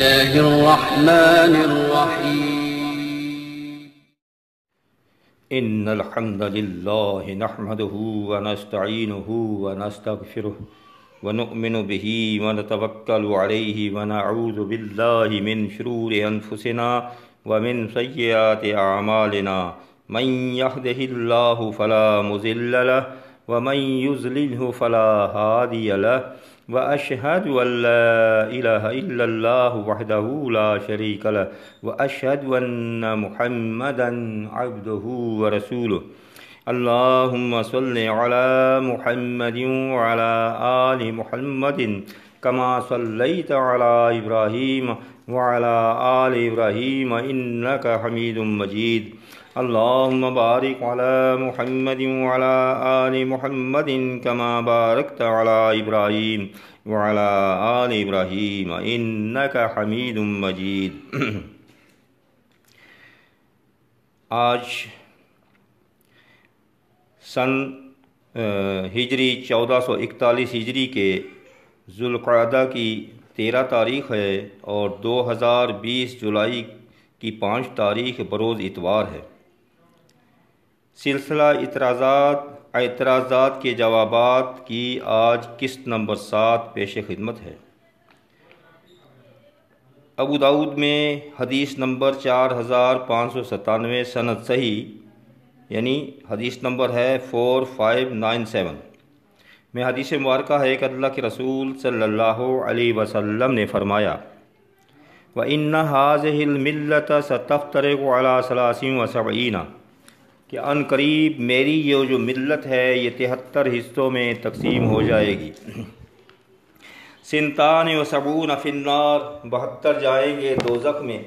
الله الرحمن الرحيم إن الحمد لله نحمده ونستعينه ونستغفره ونؤمن به ونتوكل عليه ونعوذ بالله من شرور أنفسنا ومن سيئات أعمالنا من يهده الله فلا مضل له ومن يضلله فلا هادي له وأشهد أن لا إله إلا الله وحده لا شريك له وأشهد أن محمدا عبده ورسوله اللهم صل على محمد وعلى آل محمد كما صليت على إبراهيم وعلى آل إبراهيم إنك حميد مجيد اللهم بارك على محمد وعلى آل محمد كما باركت على إبراهيم وعلى آل إبراهيم إنك حميد مجيد آج سن ہجری 1441 ہجری کے ذوالقعدہ کی 13 تاریخ ہے اور 2020 جولائی کی 5 تاریخ بروز اتوار ہے۔ سلسلہ اعتراضات کے جوابات کی آج قسط نمبر 7 پیش خدمت ہے۔ ابو داؤد میں حدیث نمبر 4597 سند صحیح یعنی حدیث نمبر ہے 4597 میں حدیث مبارکہ ہے کہ اللہ کے رسول صلی اللہ علیہ وسلم نے فرمایا وَإِنَّ هَذِهِ الْمِلَّةَ سَتَفْتَرِقُ عَلَى 73 کہ ان قریب میری یہ جو ملت ہے یہ 73 حصوں میں تقسیم ہو جائے گی۔ 72 فی النار 72 جائیں گے دوزخ میں،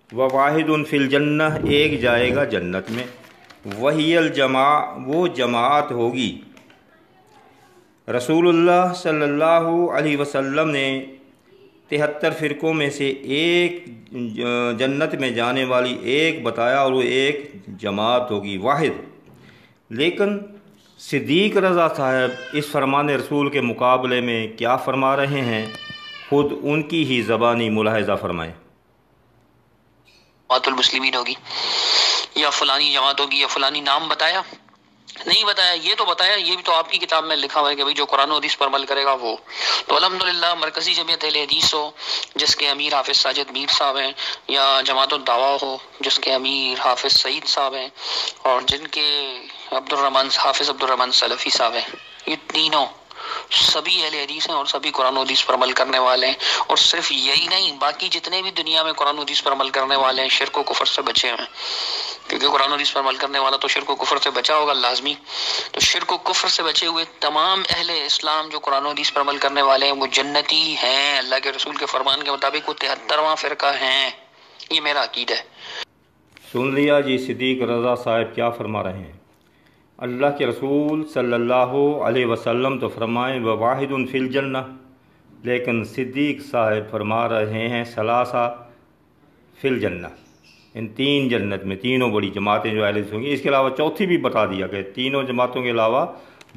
وواحد فی الجنہ ایک جائے گا جنت میں، وہی وہ جماعت ہوگی۔ رسول اللہ صلی اللہ علیہ وسلم نے 73 فرقوں میں سے ایک جنت میں جانے والی ایک بتایا اور وہ ایک جماعت ہوگی واحد۔ لیکن صدیق رضا صاحب اس فرمان رسول کے مقابلے میں کیا فرما رہے ہیں، خود ان کی ہی زبانی ملاحظہ فرمائیں۔ جماعت المسلمین ہوگی یا فلانی جماعت ہوگی یا فلانی نام بتایا نہیں بتایا، یہ تو بتایا، یہ بھی تو آپ کی کتاب میں لکھا ہوا ہے کہ بھئی جو قرآن و حدیث پر عمل کرے گا وہ تو الحمدللہ مرکزی جمعیت اہل حدیث ہو جس کے امیر حافظ ساجد میر صاحب ہیں، یا جماعت الدعویٰ ہو جس کے امیر حافظ سعید صاحب ہیں، اور جن کے حافظ عبدالرحمن سلفی صاحب ہیں، یہ تینوں سبھی اہل حدیث ہیں اور سبھی قرآن و حدیث پر عمل کرنے والے ہیں۔ اور صرف یہی نہیں، باقی جتنے بھی دنیا میں قرآن و حدیث پر عمل کرنے والے ہیں شرک و کفر سے بچے ہیں، کیونکہ قرآن و حدیث پر عمل کرنے والا تو شرک و کفر سے بچا ہوگا لازمی۔ تو شرک و کفر سے بچے ہوئے تمام اہل اسلام جو قرآن و حدیث پر عمل کرنے والے ہیں وہ جنتی ہیں، اللہ کے رسول کے فرمان کے مطابق وہ 73واں فرقہ ہیں، یہ میرا عقیدہ ہے۔ سن لیا جی صدیق رضا صاحب کیا فرما رہے ہیں۔ اللہ کے رسول صلی اللہ علیہ وسلم تو فرمائیں وواحد فی الجنہ، لیکن صدیق صاحب فرما رہے ہیں ثلاثہ فی الجنہ، ان 3 جنت میں، تینوں بڑی جماعتیں جو اہل حدیث ہوں گی۔ اس کے علاوہ چوتھی بھی بتا دیا کہ تینوں جماعتوں کے علاوہ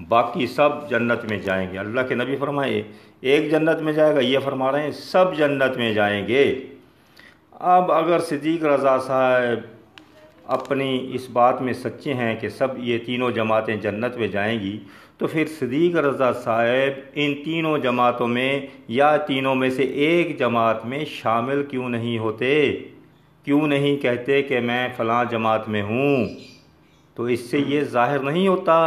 باقی سب جنت میں جائیں گے۔ اللہ کے نبی فرمائے ایک جنت میں جائے گا، یہ فرما رہے ہیں سب جنت میں جائیں گے۔ اب اگر صدیق رضا صاحب اپنی اس بات میں سچے ہیں کہ سب یہ تینوں جماعتیں جنت میں جائیں گی، تو پھر صدیق رضا صاحب ان تینوں جماعتوں میں یا تینوں میں سے ایک جماعت میں شامل کیوں نہیں ہوتے؟ کیوں نہیں کہتے کہ میں فلاں جماعت میں ہوں؟ تو اس سے یہ ظاہر نہیں ہوتا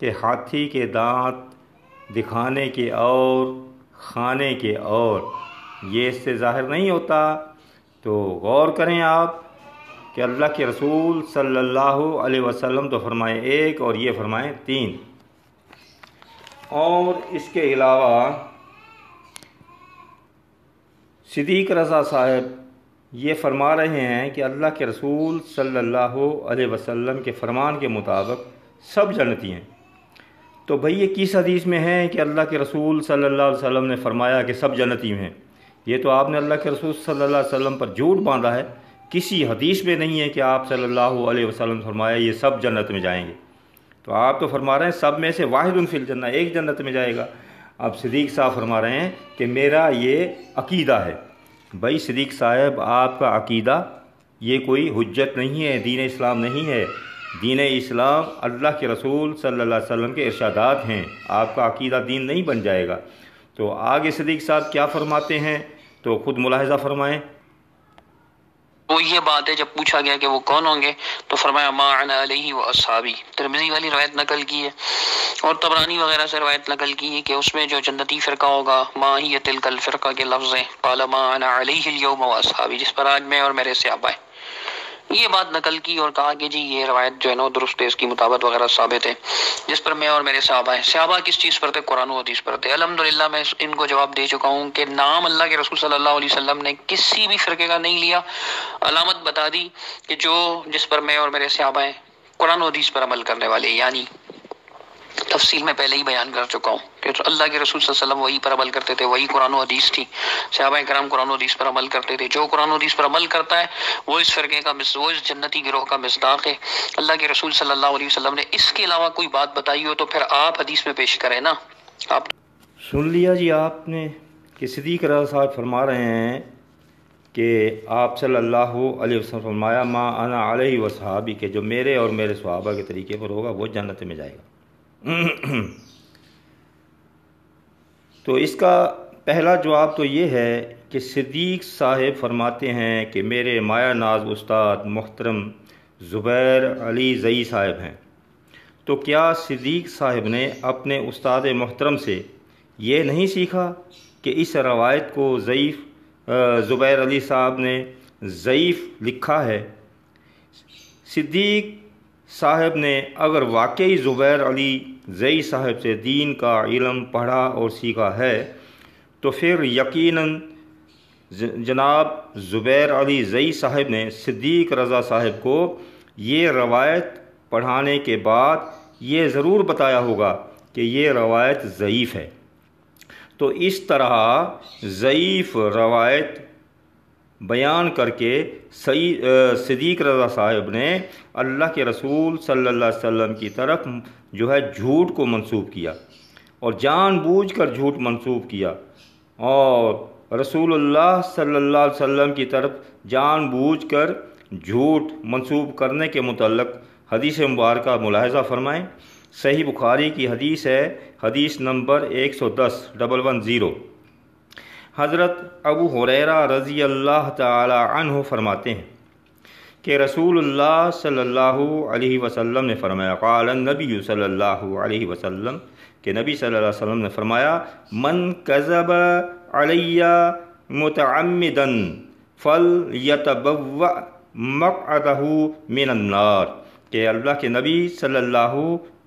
کہ ہاتھی کے دانت دکھانے کے اور کھانے کے اور، یہ اس سے ظاہر نہیں ہوتا؟ تو غور کریں آپ کہ اللہ کے رسول صلی اللہ علیہ وسلم تو فرمائیں ایک اور یہ فرمائیں 3۔ اور اس کے علاوہ صدیق رضا صاحب یہ فرما رہے ہیں کہ اللہ کے رسول صلی اللہ علیہ وسلم کے فرمان کے مطابق سب جنتی ہیں۔ تو بھئی یہ کس حدیث میں ہے کہ اللہ کے رسول صلی اللہ علیہ وسلم نے فرمایا کہ سب جنتی ہیں؟ یہ تو آپ نے اللہ کے رسول صلی اللہ علیہ وسلم پر جھوٹ باندھا ہے۔ کسی حدیث میں نہیں ہے کہ آپ صلی اللہ علیہ وسلم فرمایا یہ سب جنت میں جائیں گے۔ تو آپ تو فرما رہے ہیں سب میں سے واحد فی الجنہ، ایک جنت میں جائے گا۔ اب صدیق صاحب فرما رہے ہیں کہ میرا یہ عقیدہ ہے بھائی صدیق صاحب آپ کا عقیدہ یہ کوئی حجت نہیں ہے، دین اسلام نہیں ہے۔ دین اسلام اللہ کے رسول صلی اللہ علیہ وسلم کے ارشادات ہیں، آپ کا عقیدہ دین نہیں بن جائے گا۔ تو آگے صدیق صاحب کیا فرماتے ہیں تو خود ملاحظہ فرمائیں۔ وہ یہ بات ہے جب پوچھا گیا کہ وہ کون ہوں گے تو فرمایا ما انا علیہ و اصحابی۔ ترمذی والی روایت نقل کی ہے اور طبرانی وغیرہ سے روایت نقل کی ہے کہ اس میں جو جنتی فرقہ ہوگا ما ہی تلک الفرقہ کے لفظ ہیں، قال ما انا علیہ اليوم و اصحابی، جس پر آج میں اور میرے صحابہ ہیں۔ یہ بات نقل کی اور کہا کہ جی یہ روایت جو ہے نا درست ہے، اس کی مطابقت وغیرہ ثابت ہے، جس پر میں اور میرے صحابہ ہیں۔ صحابہ کس چیز پر تھے؟ قرآن و حدیث پر تھے۔ الحمدللہ میں ان کو جواب دے چکا ہوں کہ نام اللہ کے رسول صلی اللہ علیہ وسلم نے کسی بھی فرقے کا نہیں لیا، علامت بتا دی کہ جس پر میں اور میرے صحابہ ہیں قرآن و حدیث پر عمل کرنے والے، یعنی تفصیل میں پہلے ہی بیان کر چکا ہوں کہ اللہ کے رسول صلی اللہ علیہ وسلم وہی پر عمل کرتے تھے، وہی قرآن و حدیث تھی، صحابہ کرام قرآن و حدیث پر عمل کرتے تھے۔ جو قرآن و حدیث پر عمل کرتا ہے وہ اس فرقے کا وہ اس جنتی گروہ کا مصداق ہے۔ اللہ کے رسول صلی اللہ علیہ وسلم نے اس کے علاوہ کوئی بات بتائی ہو تو پھر آپ حدیث میں پیش کریں نا۔ آپ سن لیا جی آپ نے کہ صدیق رضا صاحب فرما رہے ہیں کہ آپ صلی اللہ علیہ وسلم فرمایا ما انا علیہ و صحابی، کہ جو میرے اور میرے صحابہ کے طریقے پر ہوگا وہ جنت میں جائے گا۔ تو اس کا پہلا جواب تو یہ ہے کہ صدیق صاحب فرماتے ہیں کہ میرے مایہ ناز استاد محترم زبیر علی زئی صاحب ہیں۔ تو کیا صدیق صاحب نے اپنے استاد محترم سے یہ نہیں سیکھا کہ اس روایت کو ضعیف زبیر علی صاحب نے ضعیف لکھا ہے؟ صدیق صاحب نے اگر واقعی زبیر علی زئی صاحب سے دین کا علم پڑھا اور سیکھا ہے تو پھر یقیناً جناب زبیر علی زئی صاحب نے صدیق رضا صاحب کو یہ روایت پڑھانے کے بعد یہ ضرور بتایا ہوگا کہ یہ روایت ضعیف ہے۔ تو اس طرح ضعیف روایت بیان کر کے صدیق رضا صاحب نے اللہ کے رسول صلی اللہ علیہ وسلم کی طرف جو ہے جھوٹ کو منسوب کیا اور جان بوجھ کر جھوٹ منسوب کیا، اور رسول اللہ صلی اللہ علیہ وسلم کی طرف جان بوجھ کر جھوٹ منسوب کرنے کے متعلق حدیث مبارکہ ملاحظہ فرمائیں۔ صحیح بخاری کی حدیث ہے، حدیث نمبر 110 حضرت ابو ہریرہ رضی اللہ تعالی عنہ فرماتے ہیں کہ رسول اللہ صلی اللہ علیہ وسلم نے فرمایا، قال النبی صلی اللہ علیہ وسلم، کہ نبی صلی اللہ علیہ وسلم نے فرمایا، من کذب علی متعمدا فلیتبوأ مقعدہ من النار، کہ اللہ کے نبی صلی اللہ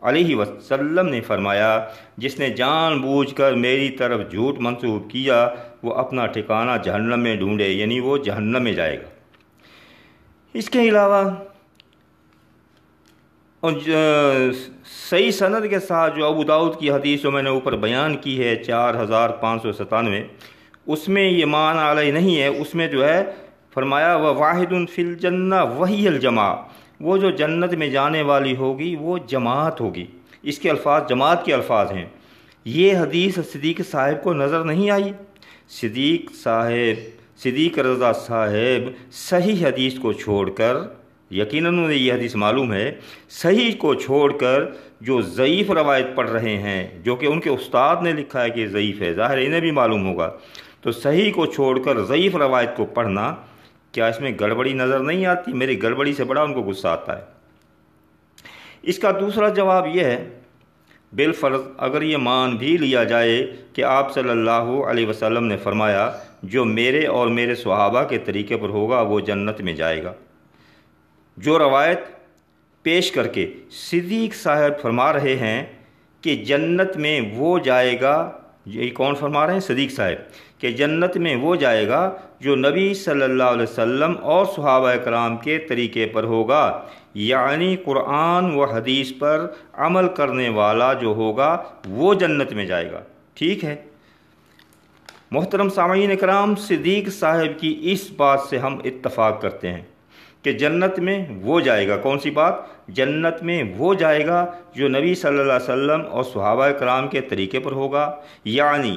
علیہ وسلم نے فرمایا جس نے جان بوجھ کر میری طرف جھوٹ منسوب کیا وہ اپنا ٹھکانہ جہنم میں ڈھونڈے، یعنی وہ جہنم میں جائے گا۔ اس کے علاوہ صحیح سند کے ساتھ جو ابو داؤد کی حدیث جو میں نے اوپر بیان کی ہے 4597، اس میں یہ معنی علیہ نہیں ہے، اس میں جو ہے فرمایا وواحد فی الجنہ وہی الجماع، وہ جو جنت میں جانے والی ہوگی وہ جماعت ہوگی۔ اس کے الفاظ جماعت کے الفاظ ہیں۔ یہ حدیث صدیق صاحب کو نظر نہیں آئی؟ صدیق رضا صاحب صحیح حدیث کو چھوڑ کر، یقیناً انہیں یہ حدیث معلوم ہے، صحیح کو چھوڑ کر جو ضعیف روایت پڑھ رہے ہیں، جو کہ ان کے استاد نے لکھا ہے کہ ضعیف ہے، ظاہر انہیں بھی معلوم ہوگا، تو صحیح کو چھوڑ کر ضعیف روایت کو پڑھنا، کیا اس میں گڑبڑی نظر نہیں آتی؟ میری گڑبڑی سے بڑا ان کو غصہ آتا ہے۔ اس کا دوسرا جواب یہ ہے، بالفرض اگر یہ مان بھی لیا جائے کہ آپ صلی اللہ علیہ وسلم نے فرمایا جو میرے اور میرے صحابہ کے طریقے پر ہوگا وہ جنت میں جائے گا، جو روایت پیش کر کے صدیق صاحب فرما رہے ہیں کہ جنت میں وہ جائے گا، یہ کون فرما رہے ہیں؟ صدیق صاحب، کہ جنت میں وہ جائے گا جو نبی صلی اللہ علیہ وسلم اور صحابہ کرام کے طریقے پر ہوگا، یعنی قرآن و حدیث پر عمل کرنے والا جو ہوگا وہ جنت میں جائے گا۔ ٹھیک ہے محترم سامعین کرام، صدیق صاحب کی اس بات سے ہم اتفاق کرتے ہیں کہ جنت میں وہ جائے گا۔ کون سی بات؟ جنت میں وہ جائے گا جو نبی صلی اللہ علیہ وسلم اور صحابہ کرام کے طریقے پر ہوگا، یعنی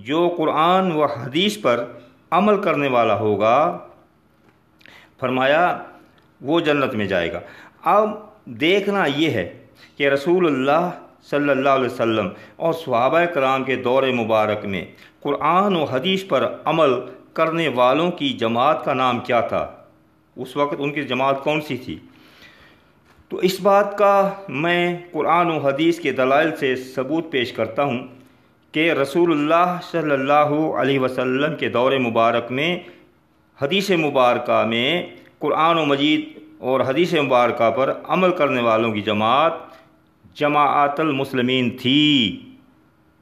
جو قرآن و حدیث پر عمل کرنے والا ہوگا، فرمایا وہ جنت میں جائے گا۔ اب دیکھنا یہ ہے کہ رسول اللہ صلی اللہ علیہ وسلم اور صحابہ کرام کے دور مبارک میں قرآن و حدیث پر عمل کرنے والوں کی جماعت کا نام کیا تھا، اس وقت ان کی جماعت کون سی تھی؟ تو اس بات کا میں قرآن و حدیث کے دلائل سے ثبوت پیش کرتا ہوں کہ رسول اللہ صلی اللہ علیہ وسلم کے دور مبارک میں حدیث مبارکہ میں قرآن و مجید اور حدیث مبارکہ پر عمل کرنے والوں کی جماعت جماعت المسلمین تھی۔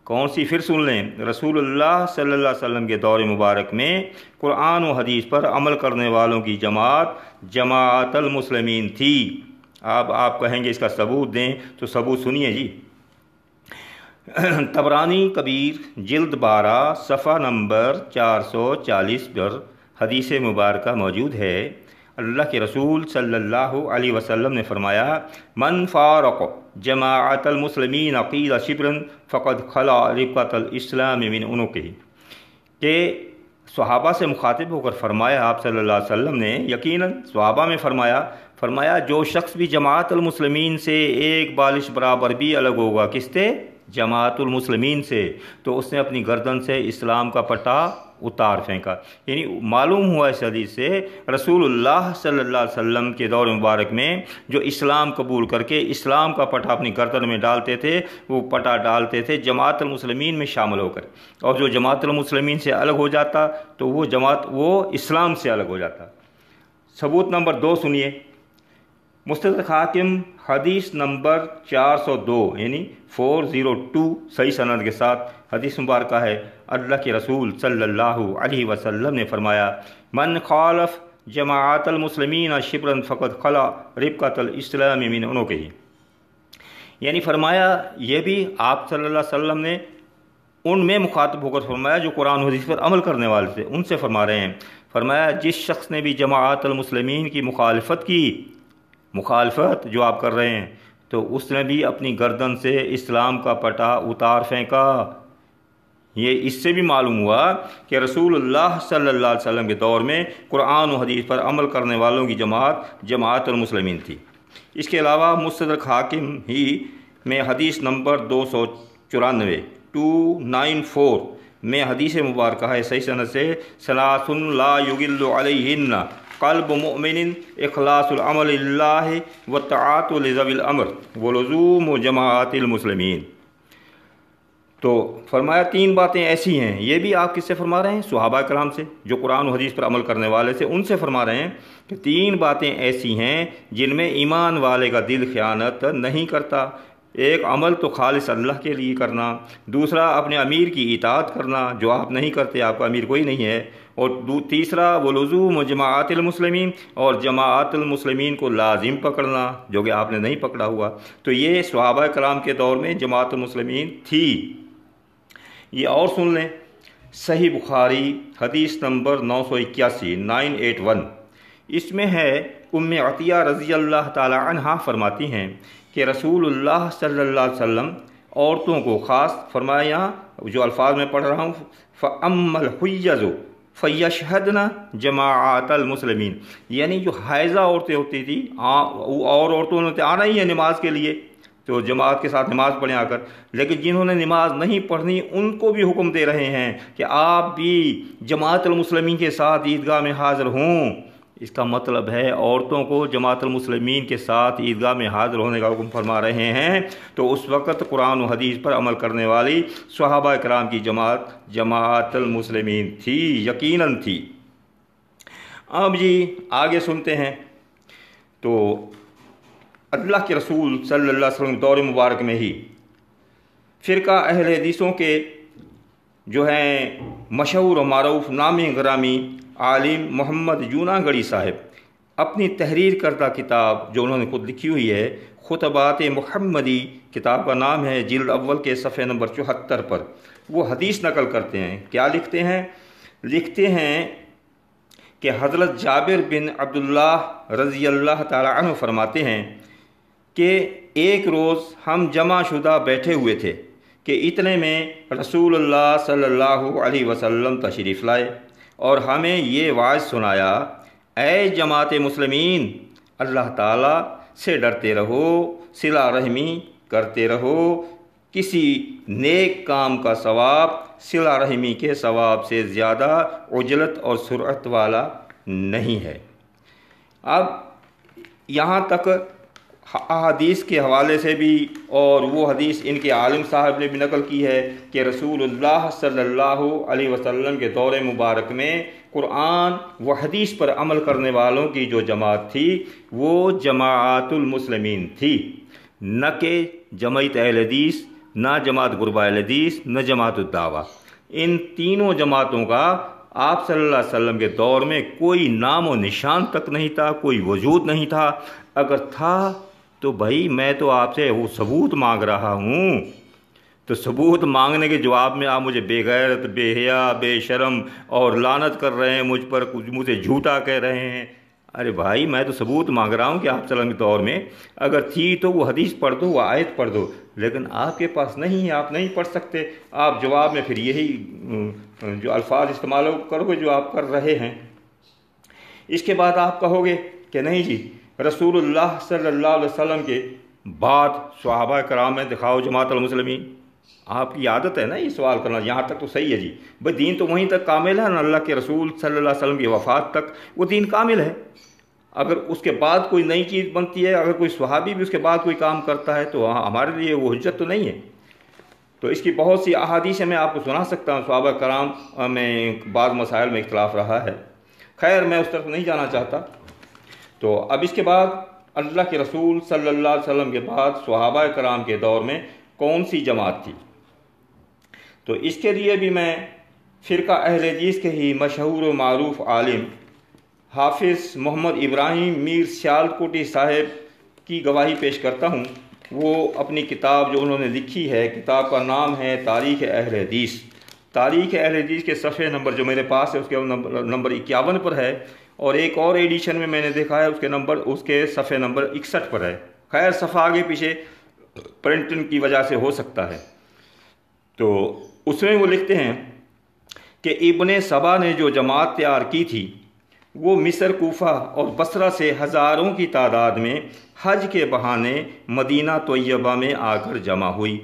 کون سی؟ پھر سن لیں، رسول اللہ صلی اللہ علیہ وسلم کے دور مبارک میں قرآن و حدیث پر عمل کرنے والوں کی جماعت جماعت المسلمین تھی۔ اب آپ کہیں گے اس کا ثبوت دیں، تو ثبوت سنیے جی۔ طبرانی کبیر جلد 12 صفحہ نمبر 440 پر حدیث مبارکہ موجود ہے۔ اللہ کے رسول صلی اللہ علیہ وسلم نے فرمایا، من فارق جماعت المسلمین قیل شبرا فقد خلا ربقۃ الاسلام من عنقہ، کہ صحابہ سے مخاطب ہو کر فرمایا آپ صلی اللہ علیہ وسلم نے، یقیناً صحابہ میں فرمایا جو شخص بھی جماعت المسلمین سے ایک بالش برابر بھی الگ ہوگا، کس سے؟ جماعت المسلمین سے، تو اس نے اپنی گردن سے اسلام کا پٹا اتار پھینکا۔ یعنی معلوم ہوا اس حدیث سے رسول اللہ صلی اللہ علیہ وسلم کے دور مبارک میں جو اسلام قبول کر کے اسلام کا پٹا اپنی گردن میں ڈالتے تھے، وہ پٹا ڈالتے تھے جماعت المسلمین میں شامل ہو کر، اور جو جماعت المسلمین سے الگ ہو جاتا تو وہ اسلام سے الگ ہو جاتا۔ ثبوت نمبر 2 سنیے، مستدرک حاکم حدیث نمبر 402 یعنی 402 صحیح سند کے ساتھ حدیث مبارکہ ہے۔ اللہ کے رسول صلی اللہ علیہ وسلم نے فرمایا، من خالف جماعت المسلمین شبرا فقد خلا ربقۃ الاسلام من عنقہ، یعنی فرمایا یہ بھی آپ صلی اللہ علیہ وسلم نے ان میں مخاطب ہو کر فرمایا جو قرآن و حدیث پر عمل کرنے والے تھے، ان سے فرما رہے ہیں۔ فرمایا جس شخص نے بھی جماعت المسلمین کی مخالفت جو آپ کر رہے ہیں، تو اس نے بھی اپنی گردن سے اسلام کا پٹا اتار پھینکا۔ یہ اس سے بھی معلوم ہوا کہ رسول اللہ صلی اللہ علیہ وسلم کے دور میں قرآن و حدیث پر عمل کرنے والوں کی جماعت المسلمین تھی۔ اس کے علاوہ مستدرک حاکم ہی میں حدیث نمبر 294 میں حدیث مبارکہ ہے صحیح سند سے، ثلاث لا یغل علیہن قلب مؤمن اخلاص العمل للہ والطاعۃ لذوی الامر ولزوم جماعت المسلمین۔ تو فرمایا 3 باتیں ایسی ہیں، یہ بھی آپ کس سے فرما رہے ہیں؟ صحابہ کرام سے، جو قرآن و حدیث پر عمل کرنے والے سے، ان سے فرما رہے ہیں کہ 3 باتیں ایسی ہیں جن میں ایمان والے کا دل خیانت نہیں کرتا۔ ایک، عمل تو خالص اللہ کے لیے کرنا، دوسرا اپنے امیر کی اطاعت کرنا، جو آپ نہیں کرتے، آپ کا امیر کوئی نہیں ہے، اور تیسرا ولزوم جماعت المسلمین، اور جماعت المسلمین کو لازم پکڑنا، جو کہ آپ نے نہیں پکڑا ہوا۔ تو یہ صحابہ کرام کے دور میں جماعت المسلمین تھی۔ یہ اور سن لیں، صحیح بخاری حدیث نمبر 981 اس میں ہے، ام عطیہ رضی اللہ تعالی عنہا فرماتی ہیں کہ رسول اللہ صلی اللہ علیہ وسلم عورتوں کو خاص فرمایا، یہاں جو الفاظ میں پڑھ رہا ہوں، فَأَمَّا الْحُيَّزُ فَيَشْهَدْنَ جَمَاعَةَ الْمُسْلِمِينَ، یعنی جو حائضہ عورتیں ہوتی تھی، اور عورتوں نے آنا ہی ہے نماز کے لیے، تو جماعت کے ساتھ نماز پڑھیں آ کر، لیکن جنہوں نے نماز نہیں پڑھنی ان کو بھی حکم دے رہے ہیں کہ آپ بھی جماعت المسلمین کے ساتھ عیدگاہ میں حاضر ہوں۔ اس کا مطلب ہے عورتوں کو جماعت المسلمین کے ساتھ عیدگاہ میں حاضر ہونے کا حکم فرما رہے ہیں۔ تو اس وقت قرآن و حدیث پر عمل کرنے والی صحابہ کرام کی جماعت المسلمین تھی، یقیناً تھی۔ اب جی آگے سنتے ہیں، تو اللہ کے رسول صلی اللہ علیہ وسلم دور مبارک میں ہی فرقہ اہل حدیثوں کے جو ہیں مشہور و معروف نامی گرامی عالم محمد جوناگڑھی صاحب اپنی تحریر کردہ کتاب جو انہوں نے خود لکھی ہوئی ہے، خطبات محمدی کتاب کا نام ہے، جلد اول کے صفحے نمبر 74 پر وہ حدیث نقل کرتے ہیں۔ کیا لکھتے ہیں؟ لکھتے ہیں کہ حضرت جابر بن عبداللہ رضی اللہ تعالی عنہ فرماتے ہیں کہ ایک روز ہم جمع شدہ بیٹھے ہوئے تھے کہ اتنے میں رسول اللہ صلی اللہ علیہ وسلم تشریف لائے، اور ہمیں یہ واعظ سنایا، اے جماعت مسلمین، اللہ تعالیٰ سے ڈرتے رہو، صلہ رحمی کرتے رہو، کسی نیک کام کا ثواب صلہ رحمی کے ثواب سے زیادہ عجلت اور سرعت والا نہیں ہے۔ اب یہاں تک احادیث کے حوالے سے بھی، اور وہ حدیث ان کے عالم صاحب نے بھی نقل کی ہے کہ رسول اللہ صلی اللہ علیہ وسلم کے دور مبارک میں قرآن و حدیث پر عمل کرنے والوں کی جو جماعت تھی وہ جماعت المسلمین تھی، نہ کہ جماعت اہل حدیث، نہ جماعت غرباء اہل حدیث، نہ جماعت الدعوہ۔ ان تینوں جماعتوں کا آپ صلی اللہ علیہ وسلم کے دور میں کوئی نام و نشان تک نہیں تھا، کوئی وجود نہیں تھا۔ اگر تھا تو بھائی میں تو آپ سے وہ ثبوت مانگ رہا ہوں، تو ثبوت مانگنے کے جواب میں آپ مجھے بے غیرت، بے حیا، بے شرم اور لعنت کر رہے ہیں مجھ پر، مجھے جھوٹا کہہ رہے ہیں۔ ارے بھائی میں تو ثبوت مانگ رہا ہوں کہ آپ صلی اللہ علیہ وسلم کے دور میں اگر تھی تو وہ حدیث پڑھ دو، وہ آیت پڑھ دو، لیکن آپ کے پاس نہیں ہے، آپ نہیں پڑھ سکتے۔ آپ جواب میں پھر یہی جو الفاظ استعمال کرو گے جو آپ کر رہے ہیں۔ اس کے بعد آپ کہو گے کہ نہیں جی رسول اللہ صلی اللہ علیہ وسلم کے بعد صحابہ کرام میں دکھاؤ جماعت المسلمین۔ آپ کی عادت ہے نا یہ سوال کرنا، یہاں تک تو صحیح ہے جی، بھائی دین تو وہیں تک کامل ہے نا، اللہ کے رسول صلی اللہ علیہ وسلم کی وفات تک وہ دین کامل ہے۔ اگر اس کے بعد کوئی نئی چیز بنتی ہے، اگر کوئی صحابی بھی اس کے بعد کوئی کام کرتا ہے تو ہمارے لیے وہ حجت تو نہیں ہے۔ تو اس کی بہت سی احادیث میں آپ کو سنا سکتا ہوں، صحابہ کرام میں بعض مسائل میں اختلاف رہا ہے، خیر میں اس طرف نہیں جانا چاہتا۔ تو اب اس کے بعد اللہ کے رسول صلی اللہ علیہ وسلم کے بعد صحابہ کرام کے دور میں کون سی جماعت تھی؟ تو اس کے لیے بھی میں فرقہ اہل حدیث کے ہی مشہور و معروف عالم حافظ محمد ابراہیم میر سیالکوٹی صاحب کی گواہی پیش کرتا ہوں۔ وہ اپنی کتاب جو انہوں نے لکھی ہے، کتاب کا نام ہے تاریخ اہل حدیث۔ تاریخ اہل حدیث کے صفحے نمبر جو میرے پاس ہے اس کے نمبر 51 پر ہے، اور ایک اور ایڈیشن میں نے دیکھا ہے اس کے صفحے نمبر 61 پر ہے۔ خیر صفحہ آگے پیچھے پرنٹنگ کی وجہ سے ہو سکتا ہے۔ تو اس میں وہ لکھتے ہیں کہ ابن سبا نے جو جماعت تیار کی تھی وہ مصر، کوفہ اور بصرہ سے ہزاروں کی تعداد میں حج کے بہانے مدینہ طیبہ میں آ کر جمع ہوئی۔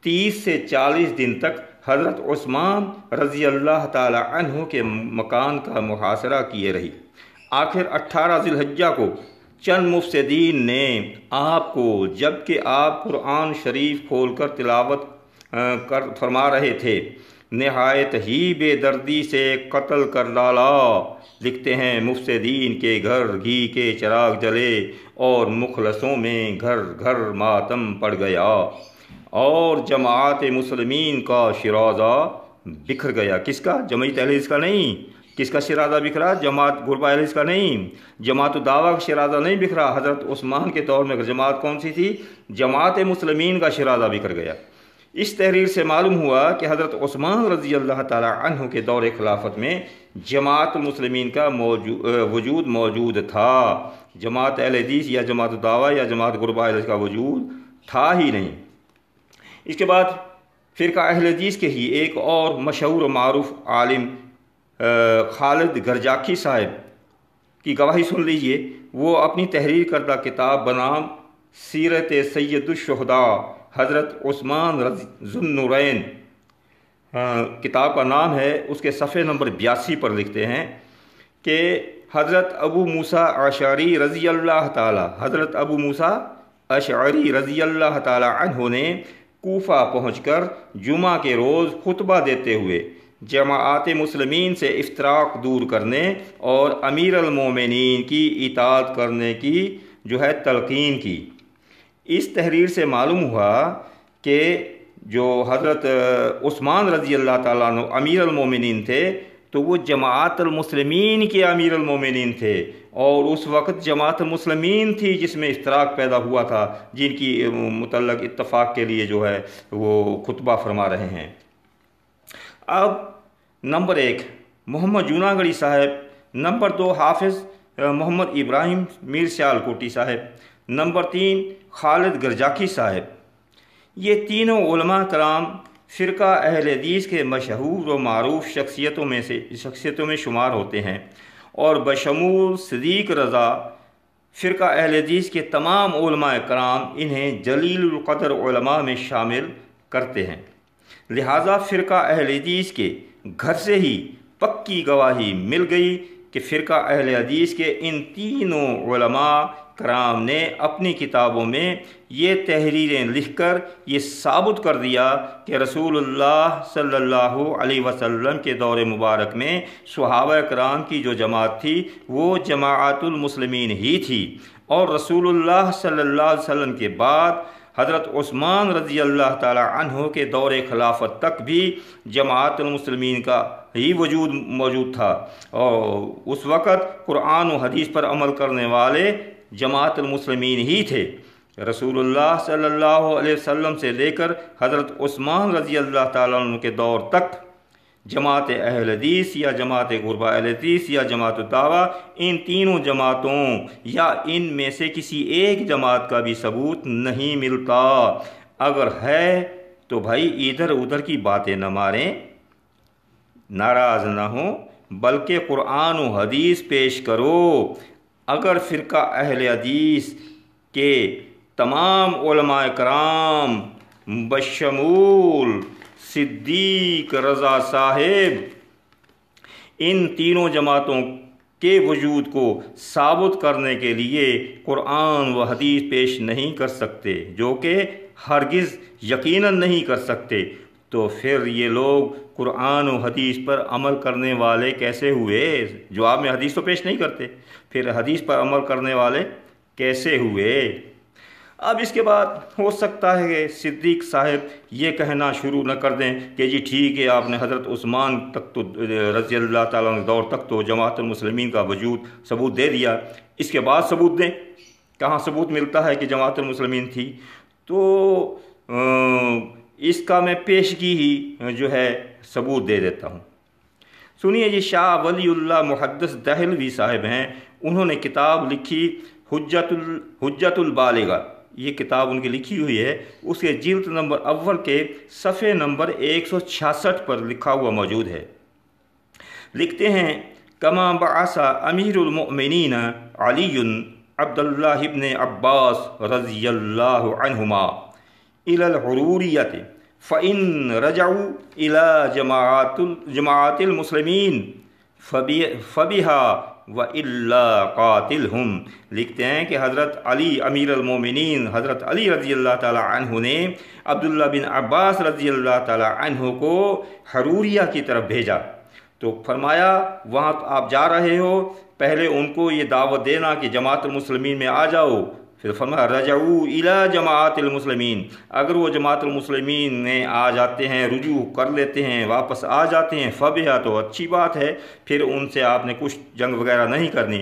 30 سے 40 دن تک حضرت عثمان رضی اللہ تعالی عنہ کے مکان کا محاصرہ کیے رہی۔ آخر 18 ذی الحجہ کو چند مفسدین نے آپ کو، جبکہ آپ قرآن شریف کھول کر تلاوت فرما رہے تھے، نہایت ہی بے دردی سے قتل کر ڈالا۔ لکھتے ہیں مفسدین کے گھر گھی کے چراغ جلے اور مخلصوں میں گھر گھر ماتم پڑ گیا، اور جماعت مسلمین کا شرازہ بکھر گیا۔ کس کا؟ جماعت اہل حدیث کا نہیں۔ کس کا شرازہ بکھرا؟ جماعت غرباء اہل حدیث کا نہیں، جماعت الدعوہ کا شرازہ نہیں بکھرا۔ حضرت عثمان کے دور میں جماعت کون سی تھی؟ جماعت مسلمین کا شرازہ بکھر گیا۔ اس تحریر سے معلوم ہوا کہ حضرت عثمان رضی اللہ تعالی عنہ کے دور خلافت میں جماعت المسلمین کا وجود موجود تھا، جماعت اہل حدیث یا جماعت الدعوہ یا جماعت غرباء اہل حدیث کا وجود تھا ہی نہیں۔ اس کے بعد فرقہ اہل حدیث کے ہی ایک اور مشہور و معروف عالم خالد گرجاکی صاحب کی گواہی سن لیجئے۔ وہ اپنی تحریر کردہ کتاب بنام سیرت سید الشہداء حضرت عثمان ذو النورین کتاب کا نام ہے، اس کے صفحے نمبر 82 پر لکھتے ہیں کہ حضرت ابو موسیٰ اشعری رضی اللہ تعالی عنہ نے کوفہ پہنچ کر جمعہ کے روز خطبہ دیتے ہوئے جماعت مسلمین سے افتراق دور کرنے اور امیر المومنین کی اطاعت کرنے کی تلقین کی۔ اس تحریر سے معلوم ہوا کہ جو حضرت عثمان رضی اللہ تعالیٰ عنہ امیر المومنین تھے تو وہ جماعت المسلمین کے امیر المومنین تھے، اور اس وقت جماعت المسلمین تھی جس میں افتراق پیدا ہوا تھا، جن کی متعلق اتفاق کے لیے وہ خطبہ فرما رہے ہیں۔ اب نمبر 1 محمد جوناگڑھی صاحب، نمبر 2 حافظ محمد ابراہیم میر سیالکوٹی صاحب، نمبر 3 خالد گرجاکی صاحب۔ یہ تینوں علماء کرام فرقہ اہل حدیث کے مشہور و معروف شخصیتوں میں شمار ہوتے ہیں، اور بشمول صدیق رضا فرقہ اہل حدیث کے تمام علماء کرام انہیں جلیل القدر علماء میں شامل کرتے ہیں۔ لہٰذا فرقہ اہل حدیث کے گھر سے ہی پکی گواہی مل گئی کہ فرقہ اہل حدیث کے ان تینوں علماء کرام نے اپنی کتابوں میں یہ تحریریں لکھ کر یہ ثابت کر دیا کہ رسول اللہ صلی اللہ علیہ وسلم کے دور مبارک میں صحابہ کرام کی جو جماعت تھی وہ جماعت المسلمین ہی تھی، اور رسول اللہ صلی اللہ علیہ وسلم کے بعد حضرت عثمان رضی اللہ تعالی عنہ کے دور خلافت تک بھی جماعت المسلمین کا ہی وجود موجود تھا، اور اس وقت قرآن و حدیث پر عمل کرنے والے جماعت المسلمین ہی تھے۔ رسول اللہ صلی اللہ علیہ وسلم سے لے کر حضرت عثمان رضی اللہ تعالیٰ عنہ کے دور تک جماعت اہل حدیث یا جماعت غرباء اہل حدیث یا جماعت الدعوہ، ان تینوں جماعتوں یا ان میں سے کسی ایک جماعت کا بھی ثبوت نہیں ملتا۔ اگر ہے تو بھائی ادھر ادھر کی باتیں نہ ماریں، ناراض نہ ہوں، بلکہ قرآن و حدیث پیش کرو۔ اگر فرقہ اہل حدیث کے تمام علماء کرام بشمول صدیق رضا صاحب ان تینوں جماعتوں کے وجود کو ثابت کرنے کے لیے قرآن و حدیث پیش نہیں کر سکتے، جو کہ ہرگز یقیناً نہیں کر سکتے، تو پھر یہ لوگ قرآن و حدیث پر عمل کرنے والے کیسے ہوئے؟ جواب میں حدیث تو پیش نہیں کرتے، پھر حدیث پر عمل کرنے والے کیسے ہوئے؟ اب اس کے بعد ہو سکتا ہے کہ صدیق صاحب یہ کہنا شروع نہ کر دیں کہ جی ٹھیک ہے، آپ نے حضرت عثمان تک تو رضی اللہ تعالیٰ عنہ دور تک تو جماعت المسلمین کا وجود ثبوت دے دیا، اس کے بعد ثبوت دیں۔ کہاں ثبوت ملتا ہے کہ جماعت المسلمین تھی؟ تو اس کا میں پیشگی ہی جو ہے ثبوت دے دیتا ہوں۔ سنیے جی، شاہ ولی اللہ محدث دہلوی صاحب ہیں، انہوں نے کتاب لکھی حجت البالغہ، یہ کتاب ان کی لکھی ہوئی ہے، اس کے جلد نمبر اول کے صفحے نمبر 166 پر لکھا ہوا موجود ہے۔ لکھتے ہیں، کما بعث امیر المؤمنین علی عبداللہ ابن عباس رضی اللہ عنہما الى الحروریت فإن رجعوا الى جماعت المسلمین فبها وَإِلَّا قَاتِلْهُمْ۔ لکھتے ہیں کہ حضرت علی امیر المومنین حضرت علی رضی اللہ تعالی عنہ نے عبداللہ بن عباس رضی اللہ تعالی عنہ کو حروریہ کی طرف بھیجا، تو فرمایا وہاں آپ جا رہے ہو، پہلے ان کو یہ دعوت دینا کہ جماعت المسلمین میں آ جاؤ، پھر فرمایا رجعوا الی جماعت المسلمین، اگر وہ جماعت المسلمین میں آ جاتے ہیں، رجوع کر لیتے ہیں، واپس آ جاتے ہیں، فبہا تو اچھی بات ہے، پھر ان سے آپ نے کچھ جنگ وغیرہ نہیں کرنی،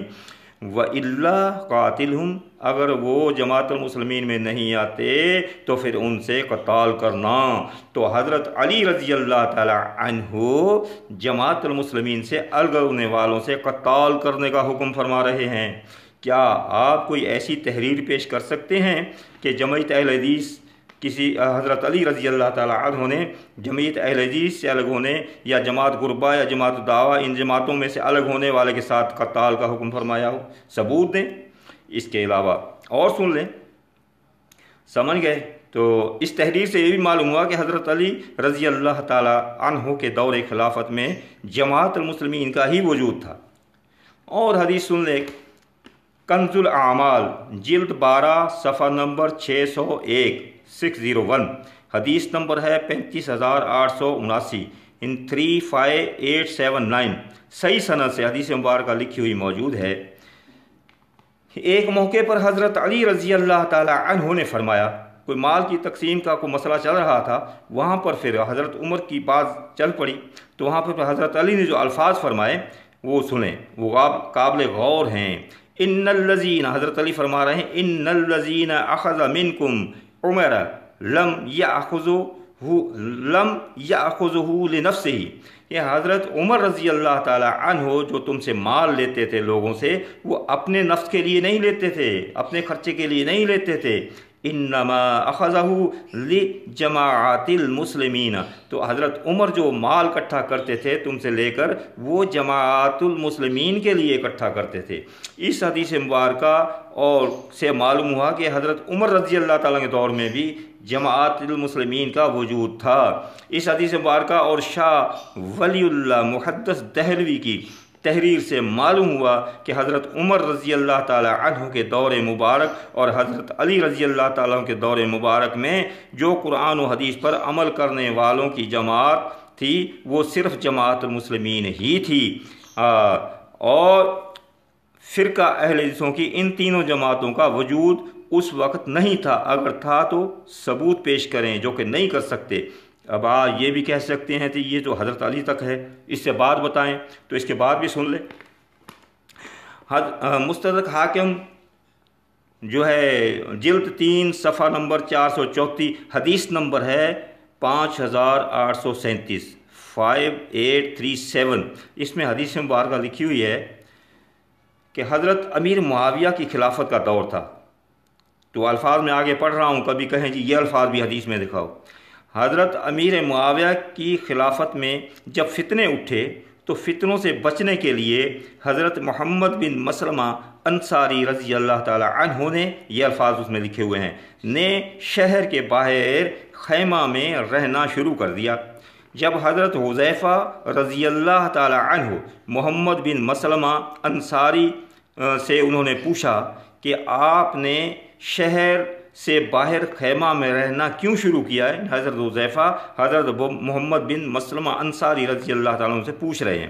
وَإِلَّا قَاتِلْهُمْ، اگر وہ جماعت المسلمین میں نہیں آتے تو پھر ان سے قتال کرنا۔ تو حضرت علی رضی اللہ تعالی عنہ جماعت المسلمین سے الگ ہونے والوں سے قتال کرنے کا حکم فرما رہے ہیں۔ کیا آپ کوئی ایسی تحریر پیش کر سکتے ہیں کہ جماعت اہل حدیث حضرت علی رضی اللہ تعالیٰ عنہ نے جماعت اہل حدیث سے الگ ہونے یا جماعت غربا یا جماعت دعویٰ ان جماعتوں میں سے الگ ہونے والے کے ساتھ قتال کا حکم فرمایا ہو؟ ثبوت دیں۔ اس کے علاوہ اور سن لیں، سمجھ گئے؟ تو اس تحریر سے یہ بھی معلوم ہوا کہ حضرت علی رضی اللہ تعالیٰ عنہ کے دور خلافت میں جماعت المسلمین کا ہی وجود تھا۔ اور حدیث سن لیں، کنز الاعمال جلد 12 صفحہ نمبر 601 601، حدیث نمبر ہے 35879 ان 35879، صحیح سند سے حدیث مبارکہ لکھی ہوئی موجود ہے۔ ایک موقع پر حضرت علی رضی اللہ تعالی عنہ نے فرمایا، کوئی مال کی تقسیم کا کوئی مسئلہ چل رہا تھا، وہاں پر پھر حضرت عمر کی بات چل پڑی، تو وہاں پر حضرت علی نے جو الفاظ فرمائے وہ سنیں، وہ قابل غور ہیں۔ ان الذین، حضرت علی فرما رہے ہیں، ان الذین اخذ منکم عمر لم یاخذہ لنفسہ، یہ حضرت عمر رضی اللہ تعالی عنہ جو تم سے مال لیتے تھے لوگوں سے، وہ اپنے نفس کے لیے نہیں لیتے تھے، اپنے خرچے کے لیے نہیں لیتے تھے، انما اخذہ لجماعۃ المسلمین، تو حضرت عمر جو مال اکٹھا کرتے تھے تم سے لے کر وہ جماعت المسلمین کے لیے اکٹھا کرتے تھے۔ اس حدیث مبارکہ اور سے معلوم ہوا کہ حضرت عمر رضی اللہ تعالیٰ کے دور میں بھی جماعت المسلمین کا وجود تھا۔ اس حدیث مبارکہ اور شاہ ولی اللہ محدث دہلوی کی تحریر سے معلوم ہوا کہ حضرت عمر رضی اللہ تعالی عنہ کے دور مبارک اور حضرت علی رضی اللہ تعالیٰ کے دور مبارک میں جو قرآن و حدیث پر عمل کرنے والوں کی جماعت تھی وہ صرف جماعت المسلمین ہی تھی، اور فرقہ اہل حدیثوں کی ان تینوں جماعتوں کا وجود اس وقت نہیں تھا، اگر تھا تو ثبوت پیش کریں، جو کہ نہیں کر سکتے۔ اب یہ بھی کہہ سکتے ہیں کہ یہ تو حضرت علی تک ہے، اس سے بعد بتائیں، تو اس کے بعد بھی سن لیں۔ مستدرک حاکم جو ہے جلد 3 صفحہ نمبر 434 حدیث نمبر ہے 5837 5837، اس میں حدیث مبارکہ لکھی ہوئی ہے کہ حضرت امیر معاویہ کی خلافت کا دور تھا۔ تو الفاظ میں آگے پڑھ رہا ہوں، کبھی کہیں جی یہ الفاظ بھی حدیث میں دکھاؤ۔ حضرت امیر معاویہ کی خلافت میں جب فتنے اٹھے تو فتنوں سے بچنے کے لیے حضرت محمد بن مسلمہ انصاری رضی اللہ تعالی عنہ نے، یہ الفاظ اس میں لکھے ہوئے ہیں، نے شہر کے باہر خیمہ میں رہنا شروع کر دیا۔ جب حضرت حذیفہ رضی اللہ تعالی عنہ محمد بن مسلمہ انصاری سے انہوں نے پوچھا کہ آپ نے شہر سے باہر خیمہ میں رہنا کیوں شروع کیا ہے، حضرت حذیفہ حضرت محمد بن مسلمہ انصاری رضی اللہ تعالیٰ عنہ سے پوچھ رہے ہیں،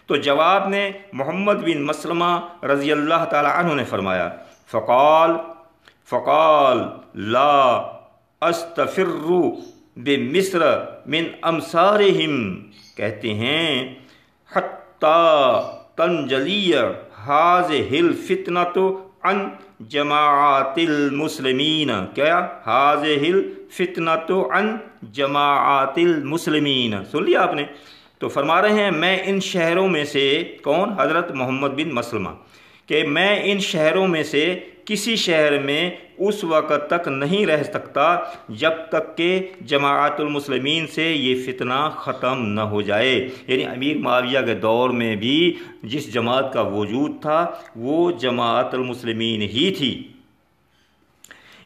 تو جواب میں محمد بن مسلمہ رضی اللہ تعالیٰ عنہ نے فرمایا فقال لا استفر بمصر من امصارہم، کہتے ہیں حتی تنجلی ہذہ الفتنۃ عن جماعت المسلمین، کیا ہذہ الفتنۃ عن جماعت المسلمین، سن لیا آپ نے؟ تو فرما رہے ہیں میں ان شہروں میں سے، کون؟ حضرت محمد بن مسلمہ، کہ میں ان شہروں میں سے کسی شہر میں اس وقت تک نہیں رہ سکتا جب تک کہ جماعت المسلمین سے یہ فتنہ ختم نہ ہو جائے۔ یعنی امیر معاویہ کے دور میں بھی جس جماعت کا وجود تھا وہ جماعت المسلمین ہی تھی۔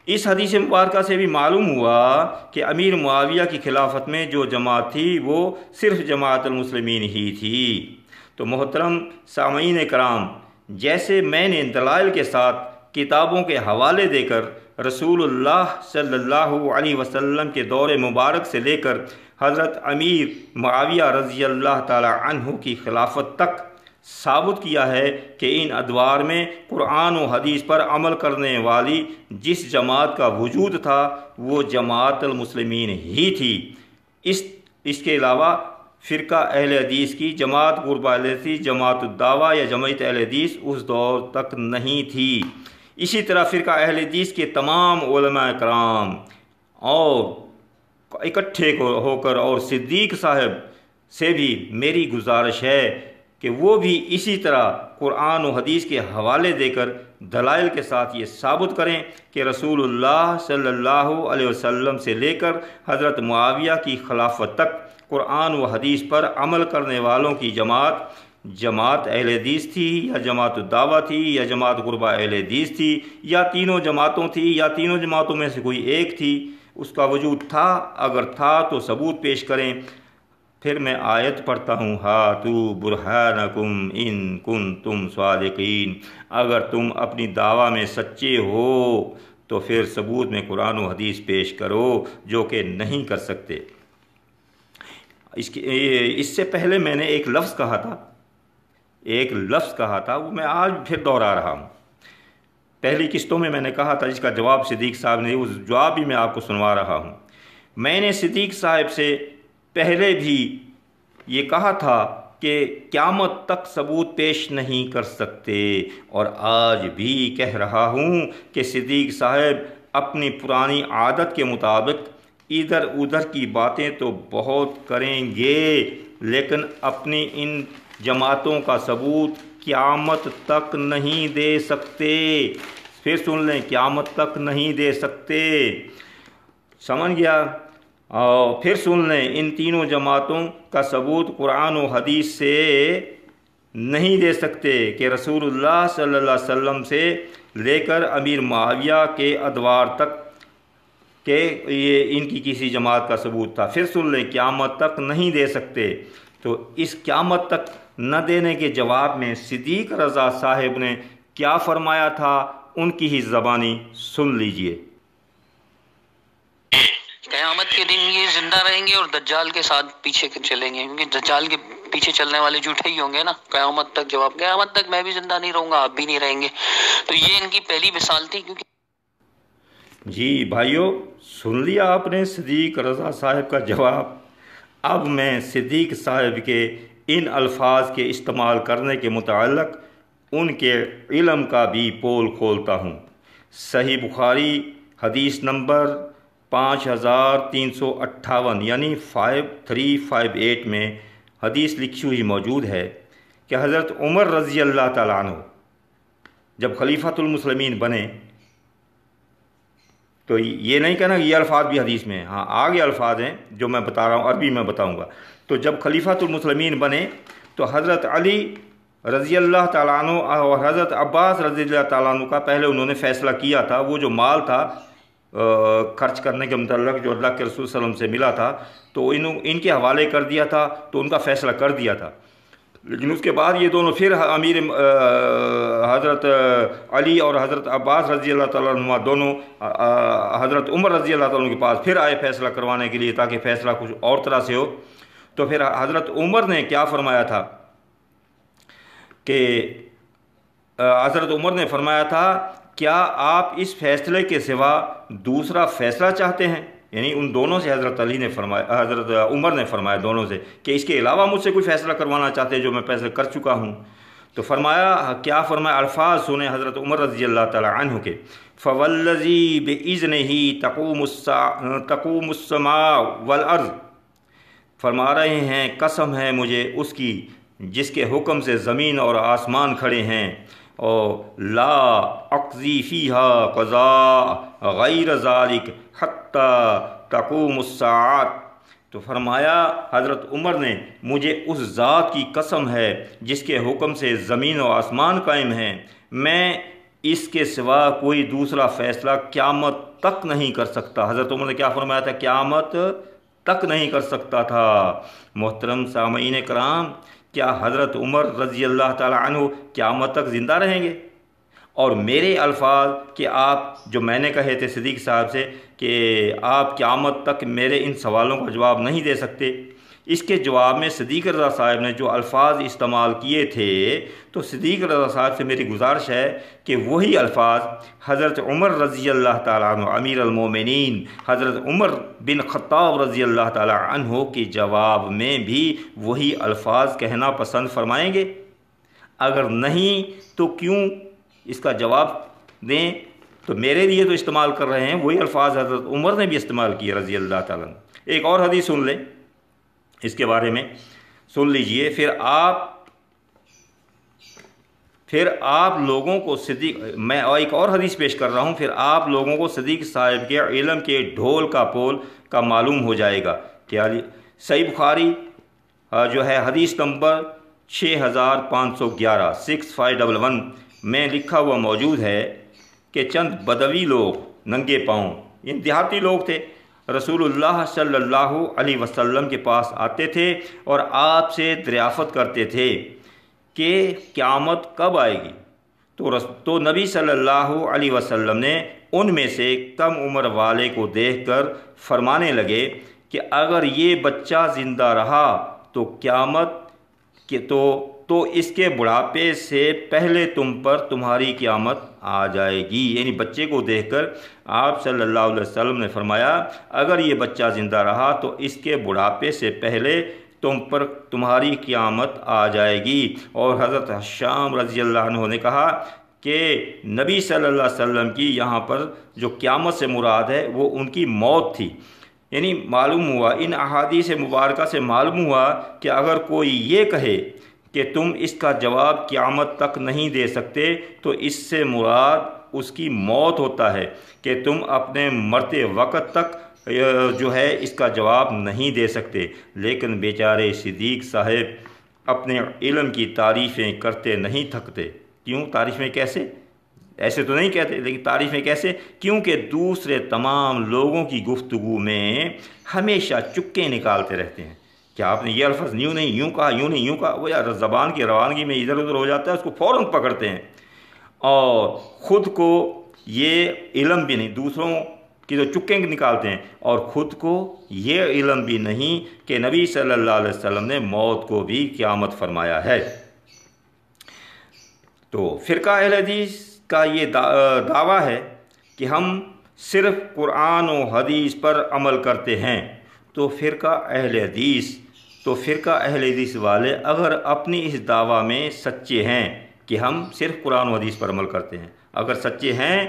اس حدیث مبارکہ سے بھی معلوم ہوا کہ امیر معاویہ کی خلافت میں جو جماعت تھی وہ صرف جماعت المسلمین ہی تھی۔ تو محترم سامعین کرام، جیسے میں نے دلائل کے ساتھ کتابوں کے حوالے دے کر رسول اللہ صلی اللہ علیہ وسلم کے دور مبارک سے لے کر حضرت امیر معاویہ رضی اللہ تعالی عنہ کی خلافت تک ثابت کیا ہے کہ ان ادوار میں قرآن و حدیث پر عمل کرنے والی جس جماعت کا وجود تھا وہ جماعت المسلمین ہی تھی۔ اس کے علاوہ فرقہ اہل حدیث کی جماعت قرب اہل حدیث، جماعت الدعوہ یا جماعت اہل حدیث اس دور تک نہیں تھی۔ اسی طرح فرقہ اہل حدیث کے تمام علماء کرام اور اکٹھے ہو کر اور صدیق صاحب سے بھی میری گزارش ہے کہ وہ بھی اسی طرح قرآن و حدیث کے حوالے دے کر دلائل کے ساتھ یہ ثابت کریں کہ رسول اللہ صلی اللہ علیہ وسلم سے لے کر حضرت معاویہ کی خلافت تک قرآن و حدیث پر عمل کرنے والوں کی جماعت اہل حدیث تھی یا جماعت الدعوہ تھی یا جماعت قربہ اہل حدیث تھی یا تینوں جماعتوں تھی یا تینوں جماعتوں میں سے کوئی ایک تھی، اس کا وجود تھا، اگر تھا تو ثبوت پیش کریں۔ پھر میں آیت پڑھتا ہوں، ہاتوا برہانکم ان کنتم صادقین، اگر تم اپنی دعویٰ میں سچے ہو تو پھر ثبوت میں قرآن و حدیث پیش کرو، جو کہ نہیں کر سکتے۔ اس سے پہلے میں نے ایک لفظ کہا تھا وہ میں آج پھر دوہرا رہا ہوں۔ پہلی قسطوں میں میں نے کہا تھا، جس کا جواب صدیق صاحب نے، اس جواب بھی میں آپ کو سنوا رہا ہوں۔ میں نے صدیق صاحب سے پہلے بھی یہ کہا تھا کہ قیامت تک ثبوت پیش نہیں کر سکتے، اور آج بھی کہہ رہا ہوں کہ صدیق صاحب اپنی پرانی عادت کے مطابق ادھر ادھر کی باتیں تو بہت کریں گے، لیکن اپنی ان جماعتوں کا ثبوت قیامت تک نہیں دے سکتے۔ پھر سن لیں قیامت تک نہیں دے سکتے، سمجھ گیا؟ اور پھر سن لیں ان تینوں جماعتوں کا ثبوت قرآن و حدیث سے نہیں دے سکتے کہ رسول اللہ صلی اللہ علیہ وسلم سے لے کر امیر معاویہ کے ادوار تک کہ یہ ان کی کسی جماعت کا ثبوت تھا۔ پھر سن لیں قیامت تک نہیں دے سکتے، تو اس قیامت تک نہ دینے کے جواب میں صدیق رضا صاحب نے کیا فرمایا تھا، ان کی ہی زبانی سن لیجئے۔ قیامت کے دن یہ زندہ رہیں گے اور دجال کے ساتھ پیچھے چلیں گے، کیونکہ دجال کے پیچھے چلنے والے جھوٹے ہی ہوں گے نا۔ قیامت تک جواب، قیامت تک میں بھی زندہ نہیں رہوں گا، آپ بھی نہیں رہیں گے۔ تو یہ ان کی پہلی مثال تھی۔ کیونکہ جی بھائیو، سن لیا آپ نے صدیق رضا صاحب کا جواب۔ اب میں صدیق صاحب کے ان الفاظ کے استعمال کرنے کے متعلق ان کے علم کا بھی پول کھولتا ہوں۔ صحیح بخاری حدیث نمبر 5358 یعنی 5358 میں حدیث لکھی ہوئی موجود ہے کہ حضرت عمر رضی اللہ تعالیٰ عنہ جب خلیفۃ المسلمین بنے، تو یہ نہیں کہنا کہ یہ الفاظ بھی حدیث میں ہیں، ہاں آگے الفاظ ہیں جو میں بتا رہا ہوں، عربی میں بتاؤں گا۔ تو جب خلیفۃ المسلمین بنے تو حضرت علی رضی اللہ تعالیٰ عنہ اور حضرت عباس رضی اللہ تعالیٰ عنہ کا پہلے انہوں نے فیصلہ کیا تھا، وہ جو مال تھا خرچ کرنے کے متعلق جو اللہ کے رسول صلی اللہ علیہ وسلم سے ملا تھا، تو ان کے حوالے کر دیا تھا، تو ان کا فیصلہ کر دیا تھا۔ لیکن اس کے بعد یہ دونوں پھر امیر حضرت علی اور حضرت عباس رضی اللہ تعالیٰ عنہ دونوں حضرت عمر رضی اللہ تعالیٰ عنہ کے پاس پھر آئے فیصلہ کروانے کے لیے، تاکہ فیصلہ کچھ اور طرح سے ہو۔ تو پھر حضرت عمر نے کیا فرمایا تھا کہ حضرت عمر نے فرمایا تھا، کیا آپ اس فیصلے کے سوا دوسرا فیصلہ چاہتے ہیں؟ یعنی ان دونوں سے حضرت علی نے فرمایا، حضرت عمر نے فرمایا دونوں سے کہ اس کے علاوہ مجھ سے کوئی فیصلہ کروانا چاہتے ہیں جو میں فیصلہ کر چکا ہوں؟ تو فرمایا، کیا فرمایا؟ الفاظ سنیں حضرت عمر رضی اللہ تعالیٰ عنہ کے، فوالذی بإذنہ تقوم السماء والارض، فرما رہے ہیں قسم ہے مجھے اس کی جس کے حکم سے زمین اور آسمان کھڑے ہیں، اور لا اقضی فیہا قضاء غیر ذالک حتی تقوم الساعات۔ تو فرمایا حضرت عمر نے، مجھے اس ذات کی قسم ہے جس کے حکم سے زمین و آسمان قائم ہیں، میں اس کے سوا کوئی دوسرا فیصلہ قیامت تک نہیں کر سکتا۔ حضرت عمر نے کیا فرمایا تھا؟ قیامت تک نہیں کر سکتا تھا۔ محترم سامعین کرام، کیا حضرت عمر رضی اللہ تعالیٰ عنہ قیامت تک زندہ رہیں گے؟ اور میرے الفاظ کہ آپ جو میں نے کہے تھے صدیق صاحب سے کہ آپ قیامت تک میرے ان سوالوں کا جواب نہیں دے سکتے، اس کے جواب میں صدیق رضا صاحب نے جو الفاظ استعمال کیے تھے، تو صدیق رضا صاحب سے میری گزارش ہے کہ وہی الفاظ حضرت عمر رضی اللہ تعالیٰ عنہ امیر المومنین حضرت عمر بن خطاب رضی اللہ تعالیٰ عنہ کے جواب میں بھی وہی الفاظ کہنا پسند فرمائیں گے؟ اگر نہیں تو کیوں اس کا جواب دیں؟ تو میرے لیے تو استعمال کر رہے ہیں وہی الفاظ حضرت عمر نے بھی استعمال کیے رضی اللہ تعالیٰ عنہ۔ ایک اور حدیث سن لیں اس کے بارے میں، سن لیجئے۔ پھر آپ لوگوں کو صدیق، میں ایک اور حدیث پیش کر رہا ہوں، پھر آپ لوگوں کو صدیق صاحب کے علم کے ڈھول کا پول کا معلوم ہو جائے گا۔ کیا؟ صحیح بخاری جو ہے حدیث نمبر 6511 6511 میں لکھا ہوا موجود ہے کہ چند بدوی لوگ ننگے پاؤں، یہ دیہاتی لوگ تھے، رسول اللہ صلی اللہ علیہ وسلم کے پاس آتے تھے اور آپ سے دریافت کرتے تھے کہ قیامت کب آئے گی؟ تو نبی صلی اللہ علیہ وسلم نے ان میں سے کم عمر والے کو دیکھ کر فرمانے لگے کہ اگر یہ بچہ زندہ رہا تو قیامت تو اس کے بڑھاپے سے پہلے تم پر تمہاری قیامت آ جائے گی۔ یعنی بچے کو دیکھ کر آپ صلی اللہ علیہ وسلم نے فرمایا اگر یہ بچہ زندہ رہا تو اس کے بڑھاپے سے پہلے تم پر تمہاری قیامت آ جائے گی۔ اور حضرت شام رضی اللہ عنہ نے کہا کہ نبی صلی اللہ علیہ وسلم کی یہاں پر جو قیامت سے مراد ہے وہ ان کی موت تھی۔ یعنی معلوم ہوا، ان احادیث مبارکہ سے معلوم ہوا کہ اگر کوئی یہ کہے کہ تم اس کا جواب قیامت تک نہیں دے سکتے تو اس سے مراد اس کی موت ہوتا ہے کہ تم اپنے مرتے وقت تک جو ہے اس کا جواب نہیں دے سکتے۔ لیکن بیچارے صدیق صاحب اپنے علم کی تعریفیں کرتے نہیں تھکتے۔ کیوں تعریفیں کیسے؟ ایسے تو نہیں کہتے، لیکن تعریفیں کیسے؟ کیونکہ دوسرے تمام لوگوں کی گفتگو میں ہمیشہ چکے نکالتے رہتے ہیں۔ کیا آپ نے یہ الفظ یوں نہیں یوں کہا، یوں نہیں یوں کہا، وہ یار زبان کی روانگی میں ادھر ادھر ہو جاتا ہے، اس کو فوراً پکڑتے ہیں، اور خود کو یہ علم بھی نہیں، دوسروں کی تو چکے نکالتے ہیں، اور خود کو یہ علم بھی نہیں کہ نبی صلی اللہ علیہ وسلم نے موت کو بھی قیامت فرمایا ہے۔ تو فرقہ اہل حدیث کا یہ دعویٰ ہے کہ ہم صرف قرآن و حدیث پر عمل کرتے ہیں۔ تو فرقہ اہل حدیث والے اگر اپنی اس دعویٰ میں سچے ہیں کہ ہم صرف قرآن و حدیث پر عمل کرتے ہیں، اگر سچے ہیں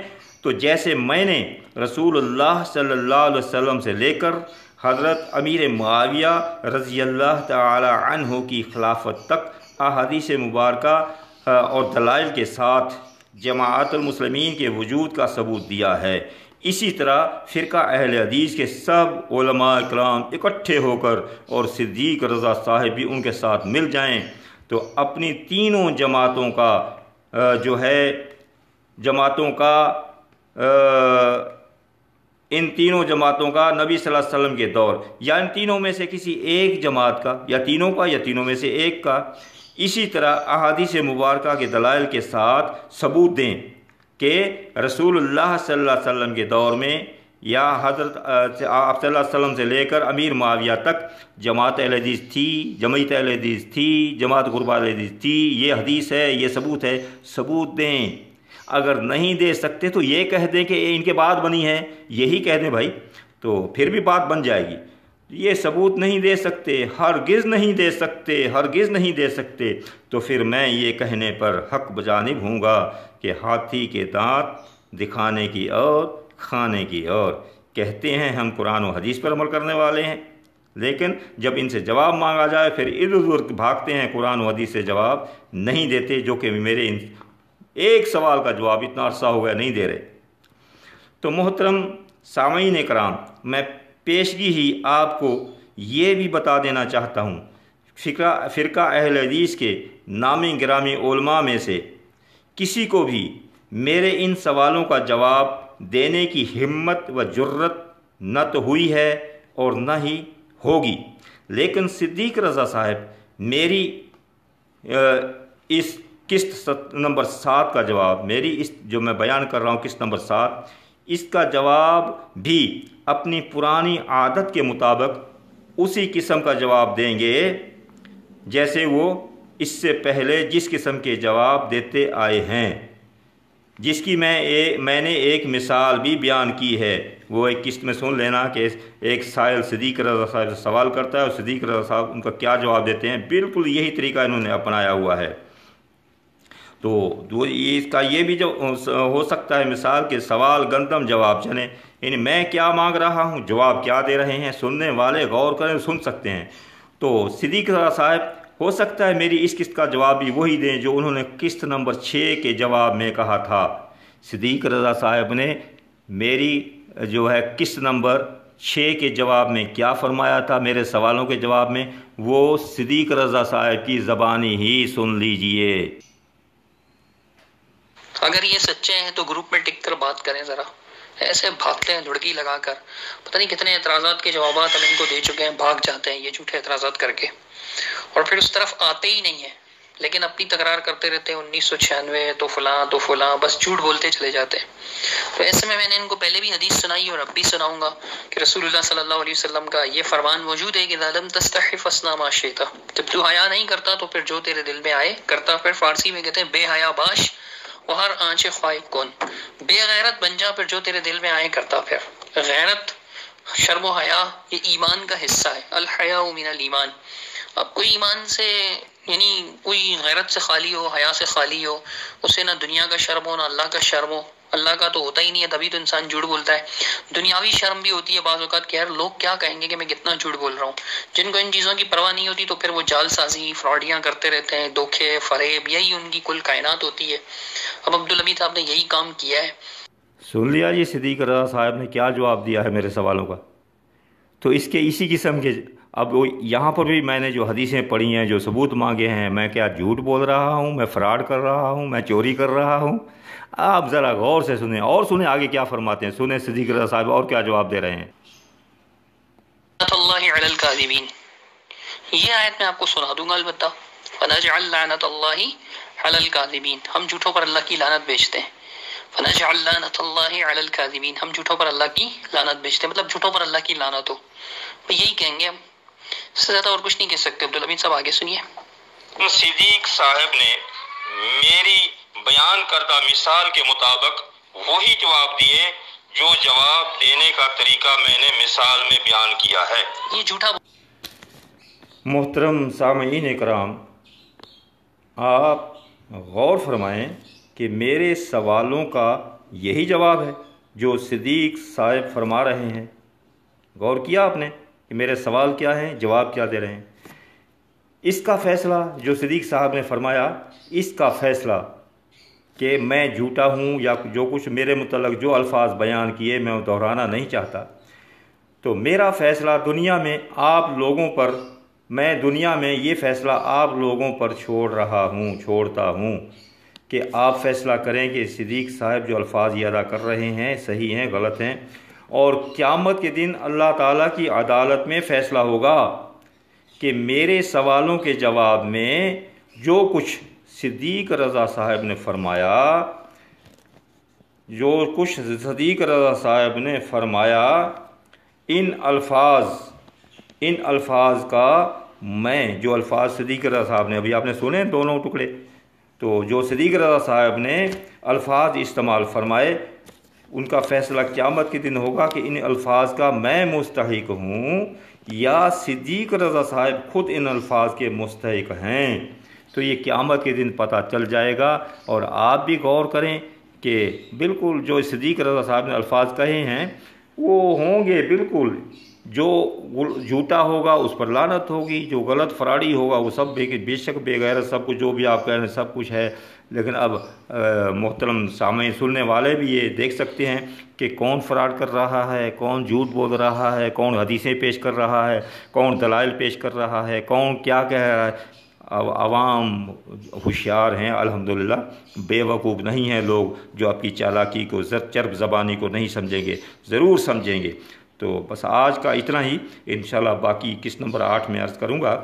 تو جیسے میں نے رسول اللہ صلی اللہ علیہ وسلم سے لے کر حضرت امیر معاویہ رضی اللہ تعالی عنہ کی خلافت تک احادیث مبارکہ اور دلائل کے ساتھ جماعت المسلمین کے وجود کا ثبوت دیا ہے، اسی طرح فرقہ اہل حدیث کے سب علماء اکرام اکٹھے ہو کر اور صدیق رضا صاحب بھی ان کے ساتھ مل جائیں تو اپنی تینوں جماعتوں کا ان تینوں جماعتوں کا نبی صلی اللہ علیہ وسلم کے دور یا ان تینوں میں سے کسی ایک جماعت کا یا تینوں کا یا تینوں میں سے ایک کا، اسی طرح احادیث مبارکہ کے دلائل کے ساتھ ثبوت دیں کہ رسول اللہ صلی اللہ علیہ وسلم کے دور میں یا حضرت آپ صلی اللہ علیہ وسلم سے لے کر امیر معاویہ تک جماعت اہل حدیث تھی، جمعیت اہل حدیث تھی، جماعت قربا اہل حدیث تھی، یہ حدیث ہے، یہ ثبوت ہے، ثبوت دیں۔ اگر نہیں دے سکتے تو یہ کہہ دیں کہ ان کے بعد بنی ہے، یہی کہہ دیں بھائی، تو پھر بھی بات بن جائے گی۔ یہ ثبوت نہیں دے سکتے، ہرگز نہیں دے سکتے، ہرگز نہیں دے سکتے، تو پھر میں یہ کہنے پر حق بجانب ہوں گا کہ ہاتھی کے دانت دکھانے کی اور کھانے کی اور، کہتے ہیں ہم قرآن و حدیث پر عمل کرنے والے ہیں، لیکن جب ان سے جواب مانگا جائے پھر ادھر ادھر بھاگتے ہیں، قرآن و حدیث سے جواب نہیں دیتے، جو کہ میرے ایک سوال کا جواب اتنا عرصہ ہو گیا نہیں دے رہے۔ تو محترم سامعین کرام، میں پیشگی ہی آپ کو یہ بھی بتا دینا چاہتا ہوں، فرقہ اہل حدیث کے نامی گرامی علماء میں سے کسی کو بھی میرے ان سوالوں کا جواب دینے کی ہمت و جرت نہ تو ہوئی ہے اور نہ ہی ہوگی، لیکن صدیق رضا صاحب میری اس قسط نمبر 7 کا جواب، میری اس جو میں بیان کر رہا ہوں قسط نمبر 7، اس کا جواب بھی اپنی پرانی عادت کے مطابق اسی قسم کا جواب دیں گے جیسے وہ اس سے پہلے جس قسم کے جواب دیتے آئے ہیں، جس کی میں نے ایک مثال بھی بیان کی ہے۔ وہ ایک قسط میں سن لینا کہ ایک سائل صدیق رضا صاحب سے سوال کرتا ہے اور صدیق رضا صاحب ان کا کیا جواب دیتے ہیں، بالکل یہی طریقہ انہوں نے اپنایا ہوا ہے۔ تو اس کا یہ بھی جو ہو سکتا ہے مثال کے سوال گندم جواب چلیں، یعنی میں کیا مانگ رہا ہوں، جواب کیا دے رہے ہیں، سننے والے غور کریں سن سکتے ہیں۔ تو صدیق رضا صاحب ہو سکتا ہے میری اس قسط کا جواب بھی وہی دیں جو انہوں نے قسط نمبر 6 کے جواب میں کہا تھا۔ صدیق رضا صاحب نے میری جو ہے قسط نمبر 6 کے جواب میں کیا فرمایا تھا، میرے سوالوں کے جواب میں، وہ صدیق رضا صاحب کی زبانی ہی سن لیجئے۔ اگر یہ سچے ہیں تو گروپ میں ٹک کر بات کریں ذرا، ایسے بھاگتے ہیں لڑکی لگا کر، پتہ نہیں کتنے اعتراضات کے جوابات ہم ان کو دے چکے ہیں، بھاگ جاتے ہیں یہ جھوٹے اعتراضات کر کے، اور پھر اس طرف آتے ہی نہیں ہیں، لیکن اپنی تکرار کرتے رہتے ہیں 1996 تو فلاں بس جھوٹ بولتے چلے جاتے ہیں۔ تو ایسے میں نے ان کو پہلے بھی حدیث سنائی اور اب بھی سناؤں گا کہ رسول اللہ صلی اللہ علیہ وسلم کا یہ فرمان موجود ہے کہ اذا لم تستحی فاصنع ما شئت، جب تو حیا نہیں کرتا تو پھر جو تیرے دل میں آئے کرتا۔ پھر فارسی میں کہتے ہیں بے حیا باش وہ ہر آنچے خواہب کون، بے غیرت بن جا پھر جو تیرے دل میں آئے کرتا۔ پھر غیرت، شرم و حیا یہ ایمان کا حصہ ہے، الحیاء من الایمان۔ اب کوئی ایمان سے یعنی کوئی غیرت سے خالی ہو، حیا سے خالی ہو، اسے نہ دنیا کا شرم ہو نہ اللہ کا شرم ہو، اللہ کا تو ہوتا ہی نہیں ہے، تبھی تو انسان جھوٹ بولتا ہے۔ دنیاوی شرم بھی ہوتی ہے بعض اوقات کہ یار لوگ کیا کہیں گے کہ میں کتنا جھوٹ بول رہا ہوں۔ جن کو ان چیزوں کی پرواہ نہیں ہوتی تو پھر وہ جال سازی، فراڈیاں کرتے رہتے ہیں، دھوکے، فریب، یہی ان کی کل کائنات ہوتی ہے۔ اب عبدالحمید صاحب نے یہی کام کیا ہے۔ سن لیا جی صدیق رضا صاحب نے کیا جواب دیا ہے میرے سوالوں کا۔ تو اسی قسم کے اب یہاں پر بھی میں نے جو حدیثیں پڑھی ہیں، جو ثبوت مانگے ہیں، میں کیا جھوٹ بول رہا ہوں، میں فراڈ کر رہا ہوں، میں چوری کر رہا ہوں؟ آپ ذرا غور سے سنیں اور سنیں آگے کیا فرماتے ہیں، سنیں صدیق رضا صاحب اور کیا جواب دے رہے ہیں۔ لعنت اللہ علی الکاذبین، یہ آیت میں آپ کو سنا دوں گا البتہ۔ فنجعل لعنت اللہ علی الکاذبین، ہم جھوٹوں پر اللہ کی لعنت بیچتے ہیں۔ فنجعل لعنت اللہ علی الکاذبین، ہم جھوٹوں پر اللہ کی لعنت بیچتے ہیں، مطلب جھوٹوں پر اللہ کی لعنت ہو، یہی کہیں گے ہم، اس سے زیادہ اور کچھ نہیں کہہ سکتے۔ عبدالحمید صاحب آگے سنیے۔ صدیق صاحب نے میری بیان کردہ مثال کے مطابق وہی جواب دیے جو جواب دینے کا طریقہ میں نے مثال میں بیان کیا ہے۔ یہ جھوٹا محترم سامعین کرام، آپ غور فرمائیں کہ میرے سوالوں کا یہی جواب ہے جو صدیق صاحب فرما رہے ہیں۔ غور کیا آپ نے کہ میرے سوال کیا ہیں، جواب کیا دے رہے ہیں؟ اس کا فیصلہ جو صدیق صاحب نے فرمایا، اس کا فیصلہ کہ میں جھوٹا ہوں یا جو کچھ میرے متعلق جو الفاظ بیان کیے میں دہرانا نہیں چاہتا، تو میرا فیصلہ دنیا میں آپ لوگوں پر، میں دنیا میں یہ فیصلہ آپ لوگوں پر چھوڑتا ہوں کہ آپ فیصلہ کریں کہ صدیق صاحب جو الفاظ یہ ادا کر رہے ہیں صحیح ہیں غلط ہیں، اور قیامت کے دن اللہ تعالیٰ کی عدالت میں فیصلہ ہوگا کہ میرے سوالوں کے جواب میں جو کچھ صدیق رضا صاحب نے فرمایا، ان الفاظ کا میں، جو الفاظ صدیق رضا صاحب نے ابھی آپ نے سنے دونوں ٹکڑے، تو جو صدیق رضا صاحب نے الفاظ استعمال فرمائے ان کا فیصلہ قیامت کے دن ہوگا کہ ان الفاظ کا میں مستحق ہوں یا صدیق رضا صاحب خود ان الفاظ کے مستحق ہیں۔ تو یہ قیامت کے دن پتہ چل جائے گا، اور آپ بھی غور کریں کہ بالکل جو صدیق رضا صاحب نے الفاظ کہے ہیں وہ ہوں گے بالکل، جو جھوٹا ہوگا اس پر لعنت ہوگی، جو غلط فراڈی ہوگا وہ سب بے شک بے غیرت سب کچھ جو بھی آپ کہہ رہے ہیں سب کچھ ہے۔ لیکن اب محترم سامعین سننے والے بھی یہ دیکھ سکتے ہیں کہ کون فراڈ کر رہا ہے، کون جھوٹ بول رہا ہے، کون حدیثیں پیش کر رہا ہے، کون دلائل پیش کر رہا ہے، کون کیا کہہ رہا ہے۔ اب عوام ہوشیار ہیں الحمدللہ، بے وقوف نہیں ہیں لوگ جو آپ کی چالاکی کو، چرب زبانی کو نہیں سمجھیں گے، ضرور سمجھیں گے۔ تو بس آج کا اتنا ہی، انشاءاللہ باقی قسط نمبر 8 میں عرض کروں گا۔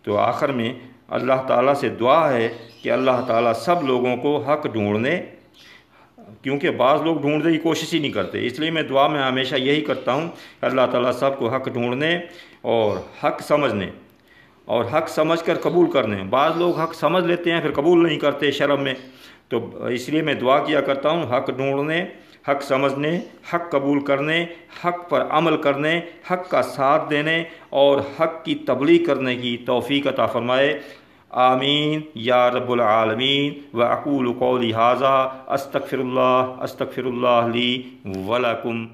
تو آخر میں اللہ تعالیٰ سے دعا ہے کہ اللہ تعالیٰ سب لوگوں کو حق ڈھونڈنے، کیونکہ بعض لوگ ڈھونڈنے کی کوشش ہی نہیں کرتے، اس لیے میں دعا میں ہمیشہ یہی کرتا ہوں کہ اللہ تعالیٰ سب کو حق ڈھونڈنے اور حق سمجھنے اور حق سمجھ کر قبول کرنے۔ بعض لوگ حق سمجھ لیتے ہیں پھر قبول نہیں کرتے شرم میں، تو اس لیے میں دعا کیا کرتا ہوں حق ڈھونڈنے، حق سمجھنے، حق قبول کرنے، حق پر عمل کرنے، حق کا ساتھ دینے اور حق کی تبلیغ کرنے کی توفیق عطا فرمائے۔ آمین یا رب العالمین۔ وأقول قولی ھذا استغفر اللہ لی ولکم۔